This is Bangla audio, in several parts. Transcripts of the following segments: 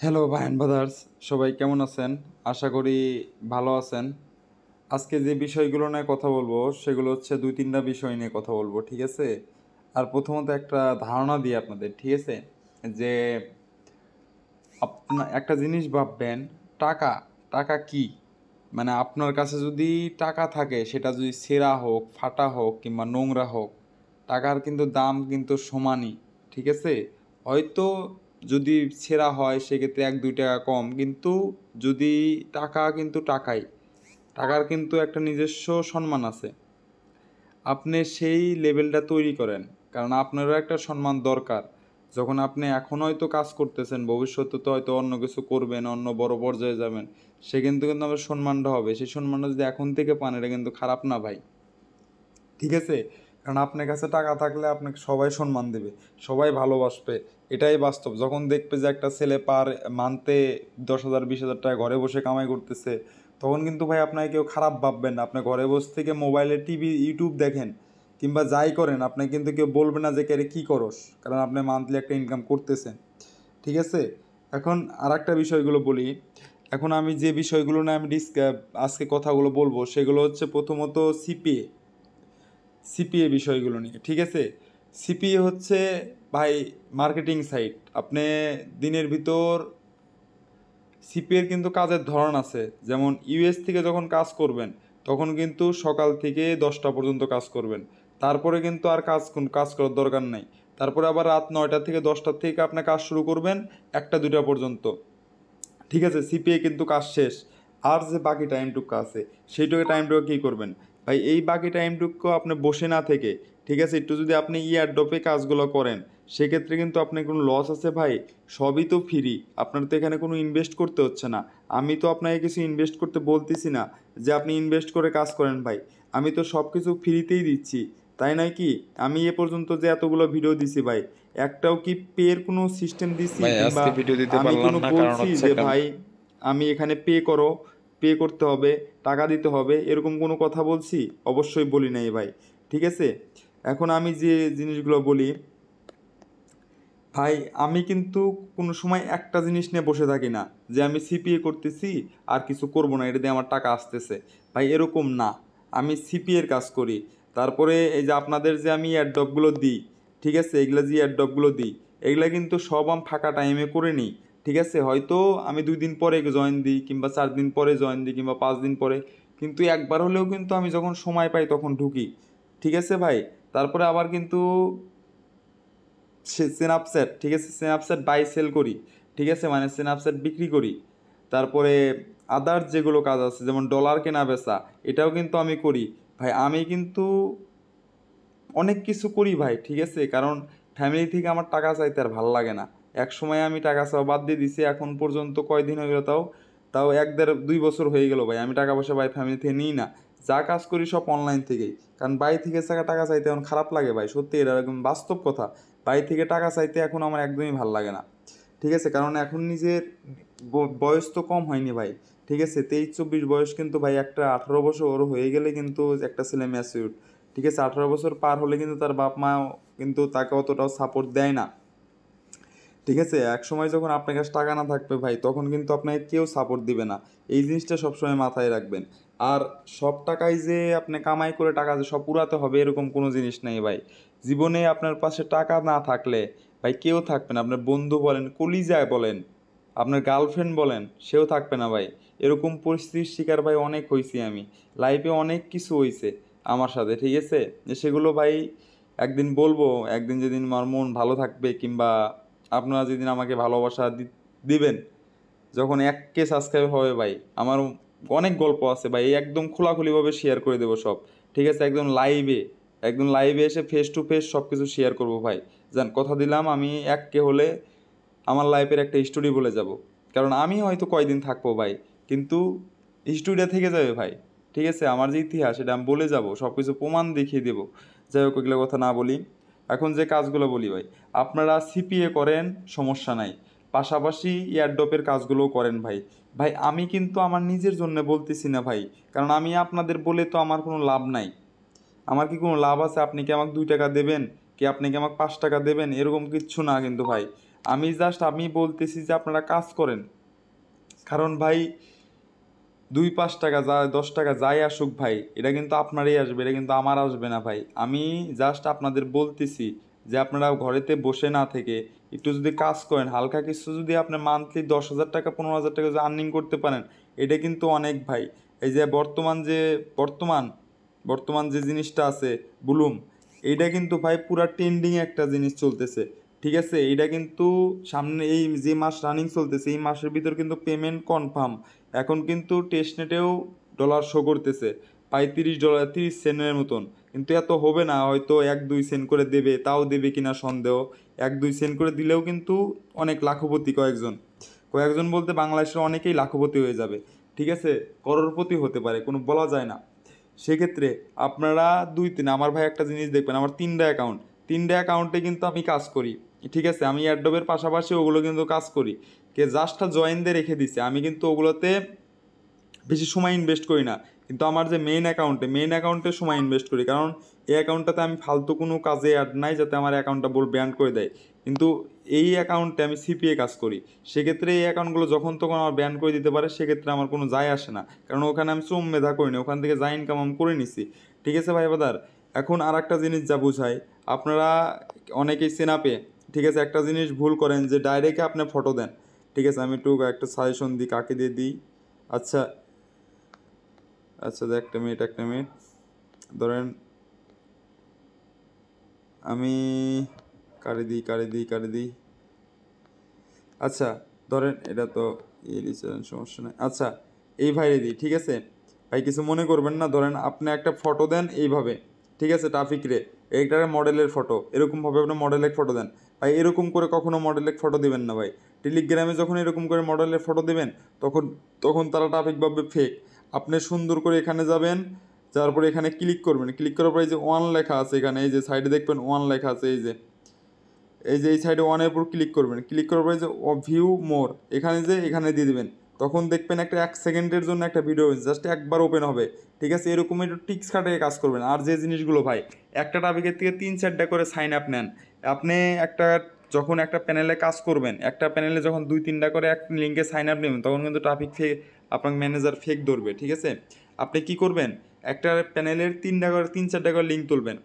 হ্যালো ভাইন ব্রাদার্স, সবাই কেমন আছেন? আশা করি ভালো আছেন। আজকে যে বিষয়গুলো নিয়ে কথা বলবো সেগুলো হচ্ছে দুই তিনটা বিষয় নিয়ে কথা বলবো, ঠিক আছে? আর প্রথমত একটা ধারণা দিই আপনাদের, ঠিক আছে? যে আপনার একটা জিনিস ভাববেন, টাকা টাকা কি? মানে আপনার কাছে যদি টাকা থাকে, সেটা যদি ছেঁড়া হোক, ফাটা হোক কিংবা নোংরা হোক, টাকার কিন্তু দাম কিন্তু সমানই, ঠিক আছে? হয়তো যদি ছেঁড়া হয় সেক্ষেত্রে 1-2 টাকা কম, কিন্তু যদি টাকা কিন্তু টাকাই, টাকার কিন্তু একটা নিজস্ব সম্মান আছে। আপনি সেই লেভেলটা তৈরি করেন, কারণ আপনারও একটা সম্মান দরকার। যখন আপনি এখন হয়তো কাজ করতেছেন, ভবিষ্যতে তো হয়তো অন্য কিছু করবেন, অন্য বড় পর্যায়ে যাবেন, সে কিন্তু আমার সম্মানটা হবে। সেই সম্মানটা যদি এখন থেকে পান, এটা কিন্তু খারাপ না ভাই, ঠিক আছে? কারণ আপনার কাছে টাকা থাকলে আপনাকে সবাই সম্মান দেবে, সবাই ভালোবাসবে। এটাই বাস্তব। যখন দেখবে যে একটা ছেলে পার মান্থে 10,000 20,000 টাকা ঘরে বসে কামাই করতেছে, তখন কিন্তু ভাই আপনাকে কেউ খারাপ ভাববেন না। আপনি ঘরে বসে থেকে মোবাইলে টিভি ইউটিউব দেখেন কিংবা যাই করেন, আপনাকে কিন্তু কেউ বলবে না যে কে কী করস, কারণ আপনি মান্থলি একটা ইনকাম করতেছেন, ঠিক আছে? এখন আর একটা বিষয়গুলো বলি। এখন আমি যে বিষয়গুলো নিয়ে আমি আজকে কথাগুলো বলবো সেগুলো হচ্ছে প্রথমত সিপিএ। সিপিএ বিষয়গুলো নিয়ে, ঠিক আছে? সিপিএ হচ্ছে ভাই মার্কেটিং সাইট। আপনি দিনের ভিতর সিপিএর কিন্তু কাজের ধরন আছে। যেমন ইউএস থেকে যখন কাজ করবেন, তখন কিন্তু সকাল থেকে 10টা পর্যন্ত কাজ করবেন। তারপরে কিন্তু আর কাজ করার দরকার নাই। তারপরে আবার রাত 9টা থেকে 10টার থেকে আপনি কাজ শুরু করবেন 1টা 2টা পর্যন্ত, ঠিক আছে? সিপিএ কিন্তু কাজ শেষ। আর যে বাকি টাইমটুকু আছে, সেইটুকু টাইমটুকু কী করবেন ভাই? এই বাকি টাইমটুকু আপনি বসে না থেকে, ঠিক আছে, একটু যদি আপনি ইয়ারড্রপে কাজগুলো করেন, সেক্ষেত্রে কিন্তু আপনার কোনো লস আছে ভাই? সবই তো ফ্রি। আপনার তো এখানে কোনো ইনভেস্ট করতে হচ্ছে না। আমি তো আপনাকে কিছু ইনভেস্ট করতে বলতেছি না যে আপনি ইনভেস্ট করে কাজ করেন ভাই। আমি তো সব কিছু ফ্রিতেই দিচ্ছি, তাই নয় কি? আমি এ পর্যন্ত যে এতগুলো ভিডিও দিছি ভাই, একটাও কি পের কোনো সিস্টেম দিছি? ভাই কিংবা আজকে ভিডিও দিতে আমি পারলাম কোনো না কারণ বলছি হচ্ছে যে ভাই আমি এখানে পে করো, পে করতে হবে, টাকা দিতে হবে, এরকম কোনো কথা বলছি? অবশ্যই বলি নাই ভাই, ঠিক আছে? এখন আমি যে জিনিসগুলো বলি ভাই, আমি কিন্তু কোনো সময় একটা জিনিস নিয়ে বসে থাকি না যে আমি সিপিএ করতেছি আর কিছু করব না, এটা দিয়ে আমার টাকা আসতেছে। ভাই এরকম না। আমি সিপিএর কাজ করি, তারপরে এই যে আপনাদের যে আমি অ্যাড্রপগুলো দিই, ঠিক আছে, এগুলো যে অ্যাড্রপগুলো দিই, এগুলা কিন্তু সব আমি ফাঁকা টাইমে করে নিই, ঠিক আছে? হয়তো আমি 2 দিন পরে জয়েন দিই কিংবা 4 দিন পরে জয়েন দিই কিংবা 5 দিন পরে, কিন্তু একবার হলেও কিন্তু আমি যখন সময় পাই তখন ঢুকি, ঠিক আছে ভাই? তারপরে আবার কিন্তু স্ন্যাপচ্যাট, ঠিক আছে, স্ন্যাপচ্যাট বাই সেল করি, ঠিক আছে, মানে স্ন্যাপচ্যাট বিক্রি করি। তারপরে আদার্স যেগুলো কাজ আছে, যেমন ডলার কেনা বেচা, এটাও কিন্তু আমি করি। ভাই আমি কিন্তু অনেক কিছু করি ভাই, ঠিক আছে? কারণ ফ্যামিলি থেকে আমার টাকা চাইতে আর ভালো লাগে না। এক সময় আমি টাকা চাওয়া বাদ দিয়ে দিছি, এখন পর্যন্ত কয়দিন হয়ে গেল, তাও তাও 1-1.5-2 বছর হয়ে গেল ভাই, আমি টাকা পয়সা ভাই ফ্যামিলি থেকে নিই না। যা কাজ করি সব অনলাইন থেকেই। কারণ বাড়ি থেকে টাকা চাইতে এখন খারাপ লাগে ভাই, সত্যি এটা একদম বাস্তব কথা। বাড়ি থেকে টাকা চাইতে এখন আমার একদমই ভালো লাগে না, ঠিক আছে? কারণ এখন নিজের বয়স তো কম হয়নি ভাই, ঠিক আছে? 23-24 বয়স, কিন্তু ভাই একটা 18 বছর হয়ে গেলে কিন্তু একটা ছেলে ম্যাচিউর, ঠিক আছে? 18 বছর পার হলে কিন্তু তার বাপ মা কিন্তু তাকে অতটাও সাপোর্ট দেয় না, ঠিক আছে? এক সময় যখন আপনার কাছে টাকা না থাকবে ভাই, তখন কিন্তু আপনাকে কেউ সাপোর্ট দিবে না। এই জিনিসটা সবসময় মাথায় রাখবেন। আর সব টাকাই যে আপনি কামাই করে টাকা যে সব উড়াতে হবে, এরকম কোনো জিনিস নেই ভাই। জীবনে আপনার পাশে টাকা না থাকলে ভাই কেউ থাকবে না। আপনার বন্ধু বলেন, কলিজায় বলেন, আপনার গার্লফ্রেন্ড বলেন, সেও থাকবে না ভাই। এরকম পরিস্থিতির শিকার ভাই অনেক হয়েছি আমি। লাইফে অনেক কিছু হয়েছে আমার সাথে, ঠিক আছে? যে সেগুলো ভাই একদিন বলবো, একদিন যেদিন আমার মন ভালো থাকবে কিংবা আপনারা যেদিন আমাকে ভালোবাসা দিবেন, যখন 1K সাবস্ক্রাইব হবে ভাই, আমার অনেক গল্প আছে ভাই, এই একদম খোলাখুলিভাবে শেয়ার করে দেবো সব, ঠিক আছে? একদম লাইভে এসে ফেস টু ফেস সব কিছু শেয়ার করবো ভাই। জান, কথা দিলাম আমি 1K হলে আমার লাইফের একটা স্টোরি বলে যাব। কারণ আমি হয়তো কয়দিন থাকবো ভাই, কিন্তু স্টোরিটা থেকে যাবে ভাই, ঠিক আছে? আমার যে ইতিহাস সেটা আমি বলে যাব, সব কিছু প্রমাণ দেখিয়ে দেবো। যাই হোক, ওইগুলো কথা না বলি। এখন যে কাজগুলো বলি ভাই, আপনারা সিপিএ করেন, সমস্যা নাই, পাশাপাশি এয়ারড্রপের কাজগুলোও করেন ভাই। ভাই আমি কিন্তু আমার নিজের জন্য বলতেছি না ভাই, কারণ আমি আপনাদের বলে তো আমার কোনো লাভ নাই। আমার কি কোনো লাভ আছে? আপনি কি আমাকে 2 টাকা দেবেন, কি আপনি কি আমাকে 5 টাকা দেবেন? এরকম কিচ্ছু না কিন্তু ভাই। আমি বলতেছি যে আপনারা কাজ করেন, কারণ ভাই 2-5 টাকা যা 10 টাকা যাই আসুক ভাই, এটা কিন্তু আপনারই আসবে, এটা কিন্তু আমার আসবে না ভাই। আমি জাস্ট আপনাদের বলতেছি যে আপনারা ঘরেতে বসে না থেকে একটু যদি কাজ করেন, হালকা কিছু যদি আপনি মান্থলি 10,000 টাকা 15,000 টাকা যদি আর্নিং করতে পারেন, এটা কিন্তু অনেক ভাই। এই যে বর্তমান যে জিনিসটা আছে বুলুম, এইটা কিন্তু ভাই পুরা ট্রেন্ডিং একটা জিনিস চলতেছে, ঠিক আছে? এইটা কিন্তু সামনে এই যে মাস রানিং চলতেছে এই মাসের ভিতর কিন্তু পেমেন্ট কনফার্ম। এখন কিন্তু টেস্টনেটেও ডলার শো করতেছে প্রায় $30, 30 সেন্টের মতন। কিন্তু এত হবে না, হয়তো 1-2 সেন্ট করে দেবে, তাও দেবে কিনা সন্দেহ। 1-2 সেন্ট করে দিলেও কিন্তু অনেক লাখপতি কয়েকজন বলতে বাংলাদেশের অনেকেই লাখপতি হয়ে যাবে, ঠিক আছে? করোড়পতি হতে পারে, কোনো বলা যায় না। সেক্ষেত্রে আপনারা আমার ভাই একটা জিনিস দেখবেন, আমার 3টা অ্যাকাউন্টে কিন্তু আমি কাজ করি, ঠিক আছে? আমি অ্যাডোবের পাশাপাশি ওগুলো কিন্তু কাজ করি। জাস্টটা জয়েন দিয়ে রেখে দিছে, আমি কিন্তু ওগুলোতে বেশি সময় ইনভেস্ট করি না। কিন্তু আমার যে মেইন অ্যাকাউন্টে সময় ইনভেস্ট করি, কারণ এই অ্যাকাউন্টটাতে আমি ফালতু কোনো কাজে অ্যাড নাই যাতে আমার অ্যাকাউন্টটা ব্যান করে দেয়। কিন্তু এই অ্যাকাউন্টে আমি সিপিএ কাজ করি, সেক্ষেত্রে এই অ্যাকাউন্টগুলো যখন তখন আমার ব্যান করে দিতে পারে, সেক্ষেত্রে আমার কোনো যায় আসে না, কারণ ওখানে আমি শ্রম মেধা করিনি, ওখান থেকে যা ইনকাম আমি করে নিছি, ঠিক আছে ভাই বাদার? এখন আর একটা জিনিস যা বুঝাই, আপনারা অনেকেই সেনাপে, ঠিক আছে, একটা জিনিস ভুল করেন যে ডাইরেক্টে আপনি ফটো দেন, ঠিক আছে? আমি একটু একটা সাজেশন দিই, কাকে দিয়ে দিই। আচ্ছা আচ্ছা, একটা মিনিট ধরেন আমি কারে দিই। আচ্ছা ধরেন এটা তো সমস্যা নেই। আচ্ছা, এই ভাইরে দিই, ঠিক আছে ভাই? কিছু মনে করবেন না। ধরেন আপনি একটা ফটো দেন এইভাবে, ঠিক আছে? ট্রাফিক রে এইটার মডেলের ফটো, এরকমভাবে আপনি মডেলের ফটো দেন ভাই। এরকম করে কখনো মডেলের ফটো দিবেন না ভাই। টেলিগ্রামে যখন এরকম করে মডেলের ফটো দেবেন, তখন তখন তারা ট্রাফিক ভাববে ফেক। আপনি সুন্দর করে এখানে যাবেন, যাওয়ার পরে এখানে ক্লিক করবেন, ক্লিক করার পরে এই যে ওয়ান লেখা আছে এখানে, এই যে সাইডে দেখবেন ওয়ান লেখা আছে, এই যে এই সাইডে ওয়ানের উপর ক্লিক করবেন, ক্লিক করার পরে যে ভিউ মোর, এখানে দিয়ে দেবেন। তখন দেখবেন একটা 1 সেকেন্ডের জন্য একটা ভিডিও জাস্ট একবার ওপেন হবে, ঠিক আছে? এরকম একটু টিক্স খাটিয়ে কাজ করবেন। আর যে জিনিসগুলো ভাই, একটা টপিকের থেকে 3-4টা করে সাইন আপ নেন। আপনি যখন একটা প্যানেলে কাজ করবেন, একটা প্যানেলে যখন 2-3টা করে এক লিঙ্কে সাইন আপ নেবেন, তখন কিন্তু ট্রাফিক ফেক, আপনার ম্যানেজার ফেক ধরবে, ঠিক আছে? আপনি কি করবেন, একটা প্যানেলের 3-4টা করে লিঙ্ক তুলবেন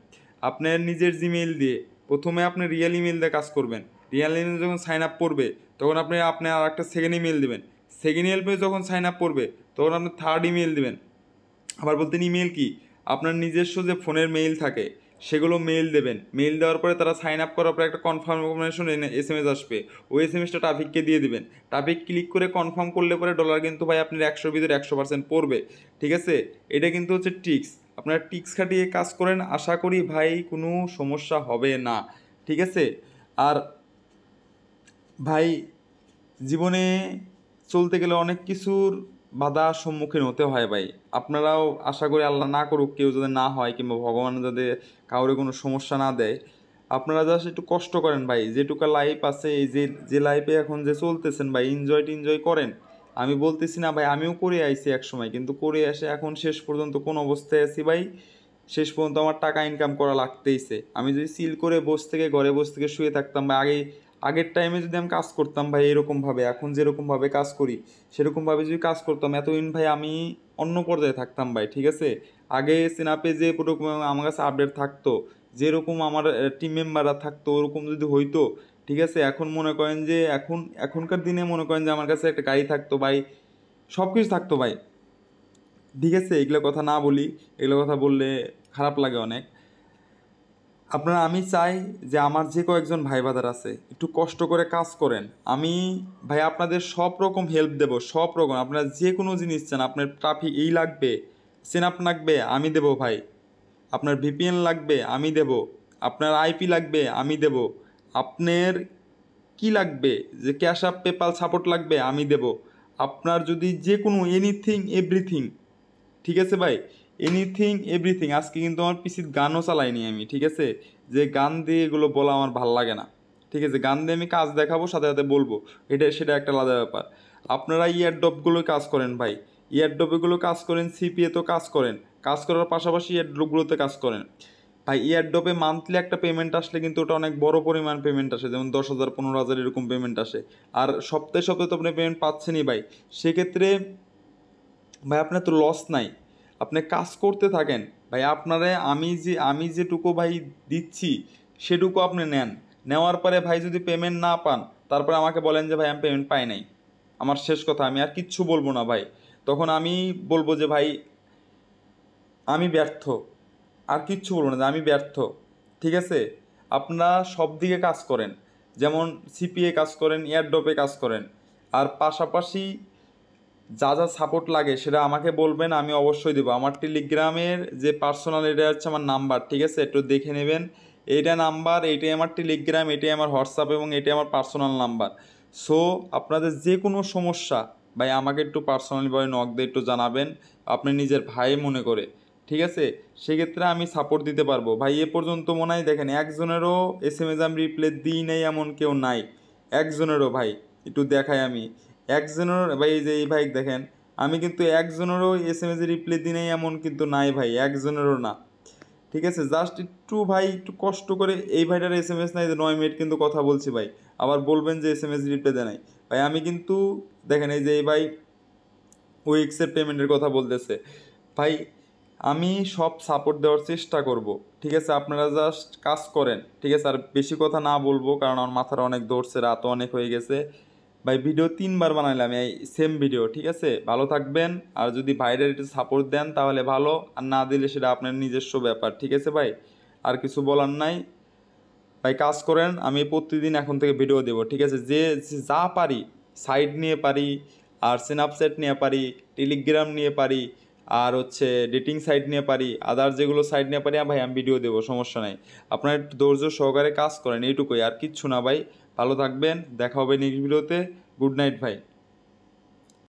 আপনার নিজের জিমেইল দিয়ে। প্রথমে আপনি রিয়েল ইমেল দিয়ে কাজ করবেন, রিয়েল ইমেল যখন সাইন আপ করবে, তখন আপনি আর একটা সেকেন্ড ইমেল দেবেন। সেকেন্ড ইমেল যখন সাইন আপ করবে, তখন আপনি থার্ড ইমেল দেবেন। আবার বলতেন ইমেল কি, আপনার নিজস্ব যে ফোনের মেইল থাকে সেগুলো মেইল দেবেন। মেইল দেওয়ার পরে তারা সাইন আপ করার পরে একটা কনফার্মেশন SMS আসবে, ওই SMSটা ট্রাফিককে দিয়ে দিবেন। ট্রাফিক ক্লিক করে কনফার্ম করলে পরে ডলার কিন্তু ভাই আপনার 100 ভিতরে 100% পড়বে, ঠিক আছে? এটা কিন্তু হচ্ছে টিক্স। আপনারা টিক্স খাটিয়ে কাজ করেন, আশা করি ভাই কোনো সমস্যা হবে না, ঠিক আছে? আর ভাই, জীবনে চলতে গেলে অনেক কিছুর বাধার সম্মুখীন হতে হয় ভাই। আপনারাও আশা করি আল্লাহ না করুক কেউ যাতে না হয়, কিংবা ভগবান যাতে কাউরে কোনো সমস্যা না দেয়। আপনারা জাস্ট একটু কষ্ট করেন ভাই, যেটুকু লাইফ আছে, এই যে লাইফে এখন যে চলতেছেন ভাই, এনজয় করেন। আমি বলতেছি না ভাই, আমিও করে আইছি এক সময়, কিন্তু করে এসে এখন শেষ পর্যন্ত কোন অবস্থায় আছি ভাই, শেষ পর্যন্ত আমার টাকা ইনকাম করা লাগতেইছে। আমি যদি সিল করে ঘরে বসে থেকে শুয়ে থাকতাম বা আগের টাইমে যদি আমি কাজ করতাম ভাই এরকমভাবে, এখন যেরকমভাবে কাজ করি সেরকমভাবে যদি কাজ করতাম, এতদিন ভাই আমি অন্য পর্যায়ে থাকতাম ভাই, ঠিক আছে? আগে সিনাপে যে পুরো আমার কাছে আপডেট থাকতো, যেরকম আমার টিম মেম্বাররা থাকতো, ওরকম যদি হইতো, ঠিক আছে? এখন মনে করেন যে এখনকার দিনে মনে করেন যে আমার কাছে একটা গাড়ি থাকতো ভাই, সব কিছু থাকতো ভাই, ঠিক আছে? এগুলো কথা না বলি, এগুলো কথা বললে খারাপ লাগে অনেক। আমি চাই যে আমার যে কয়েকজন ভাই বাদার আছে একটু কষ্ট করে কাজ করেন। আমি ভাই আপনাদের সব রকম হেল্প দেব, সব রকম। আপনারা যে কোনো জিনিস চান, আপনার ট্রাফিক এই লাগবে, সেনআপ লাগবে, আমি দেব ভাই। আপনার VPN লাগবে, আমি দেব। আপনার IP লাগবে, আমি দেব। আপনার কি লাগবে, যে ক্যাশ আপ পেপাল সাপোর্ট লাগবে, আমি দেব। আপনার যদি যে কোনো এনিথিং এভরিথিং, ঠিক আছে ভাই, এনিথিং এভরিথিং। আজকে কিন্তু আমার পিসির গানও চালাইনি আমি, ঠিক আছে? যে গান দিয়ে এগুলো বলা আমার ভাল লাগে না, ঠিক আছে? গান দিয়ে আমি কাজ দেখাবো, সাথে সাথে বলবো, সেটা একটা আলাদা ব্যাপার। আপনারা ইয়ারড্রপগুলো কাজ করেন ভাই, ইয়ারড্রপগুলো কাজ করেন, সিপিএ তো কাজ করেন, কাজ করার পাশাপাশি ইয়ারড্রপগুলোতে কাজ করেন ভাই এয়ারড্রপে মান্থলি একটা পেমেন্ট আসলে কিন্তু ওটা অনেক বড় পরিমাণ পেমেন্ট আসে, যেমন 10,000 15,000 এরকম পেমেন্ট আসে। আর সপ্তাহে সপ্তাহে তো আপনি পেমেন্ট পাচ্ছেনই ভাই, সেক্ষেত্রে ভাই আপনার তো লস নাই, আপনি কাজ করতে থাকেন ভাই। আপনারে আমি যেটুকু ভাই দিচ্ছি সেটুকু আপনি নেন, নেওয়ার পরে ভাই যদি পেমেন্ট না পান তারপরে আমাকে বলেন যে ভাই আমি পেমেন্ট পাই নাই, আমার শেষ কথা, আমি আর কিচ্ছু বলবো না ভাই। তখন আমি বলবো যে ভাই আমি ব্যর্থ, আর কিচ্ছু বলবো না যে আমি ব্যর্থ। ঠিক আছে, আপনারা সব দিকে কাজ করেন, যেমন সিপিএ কাজ করেন, এয়ারড্রপে কাজ করেন, আর পাশাপাশি যা যা সাপোর্ট লাগে সেটা আমাকে বলবেন, আমি অবশ্যই দেবো। আমার টেলিগ্রামের যে পার্সোনাল, এটা হচ্ছে আমার নাম্বার, ঠিক আছে, একটু দেখে নেবেন। এইটা নাম্বার, এইটাই আমার টেলিগ্রাম, এটাই আমার হোয়াটসঅ্যাপ এবং এটাই আমার পার্সোনাল নাম্বার। সো আপনাদের যে কোনো সমস্যা ভাই আমাকে একটু পার্সোনালিভাবে নক দিয়ে একটু জানাবেন, আপনি নিজের ভাই মনে করে, ঠিক আছে। সেক্ষেত্রে আমি সাপোর্ট দিতে পারবো ভাই। এ পর্যন্ত মনে হয় দেখেন একজনেরও এসএমএস আমি রিপ্লাই দিই নাই এমন কেউ নাই, একজনেরও ভাই। একটু দেখাই আমি, একজনের ভাই, এই যে এই ভাই দেখেন, আমি কিন্তু একজনেরও এসএমএস রিপ্লাই দিই নাই এমন কিন্তু নাই ভাই, একজনেরও না। ঠিক আছে, জাস্ট একটু ভাই একটু কষ্ট করে, এই ভাইটার এসএমএস নাই যে 9 মিনিট কিন্তু কথা বলছি ভাই, আবার বলবেন যে এসএমএস রিপ্লাই দেয় নাই ভাই। আমি কিন্তু দেখেন এই যে এই ভাই উইক্সের পেমেন্টের কথা বলতেছে ভাই, আমি সব সাপোর্ট দেওয়ার চেষ্টা করব, ঠিক আছে। আপনারা জাস্ট কাজ করেন, ঠিক আছে। আর বেশি কথা না বলবো কারণ আমার মাথার অনেক ধরছে, রাত অনেক হয়ে গেছে ভাই। ভিডিও 3বার বানাইলাম এই সেম ভিডিও, ঠিক আছে। ভালো থাকবেন, আর যদি ভাইদের একটু সাপোর্ট দেন তাহলে ভালো, আর না দিলে সেটা আপনার নিজস্ব ব্যাপার, ঠিক আছে ভাই। আর কিছু বলার নাই ভাই, কাজ করেন। আমি প্রতিদিন এখন থেকে ভিডিও দেবো, ঠিক আছে। যে যে যা পারি, সাইট নিয়ে পারি, আর স্ন্যাপচ্যাট নিয়ে পারি, টেলিগ্রাম নিয়ে পারি, আর হচ্ছে ডেটিং সাইট নিয়ে পারি, আদার যেগুলো সাইট নিয়ে পারি ভাই আমি ভিডিও দেবো, সমস্যা নাই। আপনারা একটু ধৈর্য সহকারে কাজ করেন, এইটুকুই, আর কিচ্ছু না ভাই। ভালো থাকবেন, দেখা হবে নেক্সট ভিডিওতে। গুড নাইট ভাই।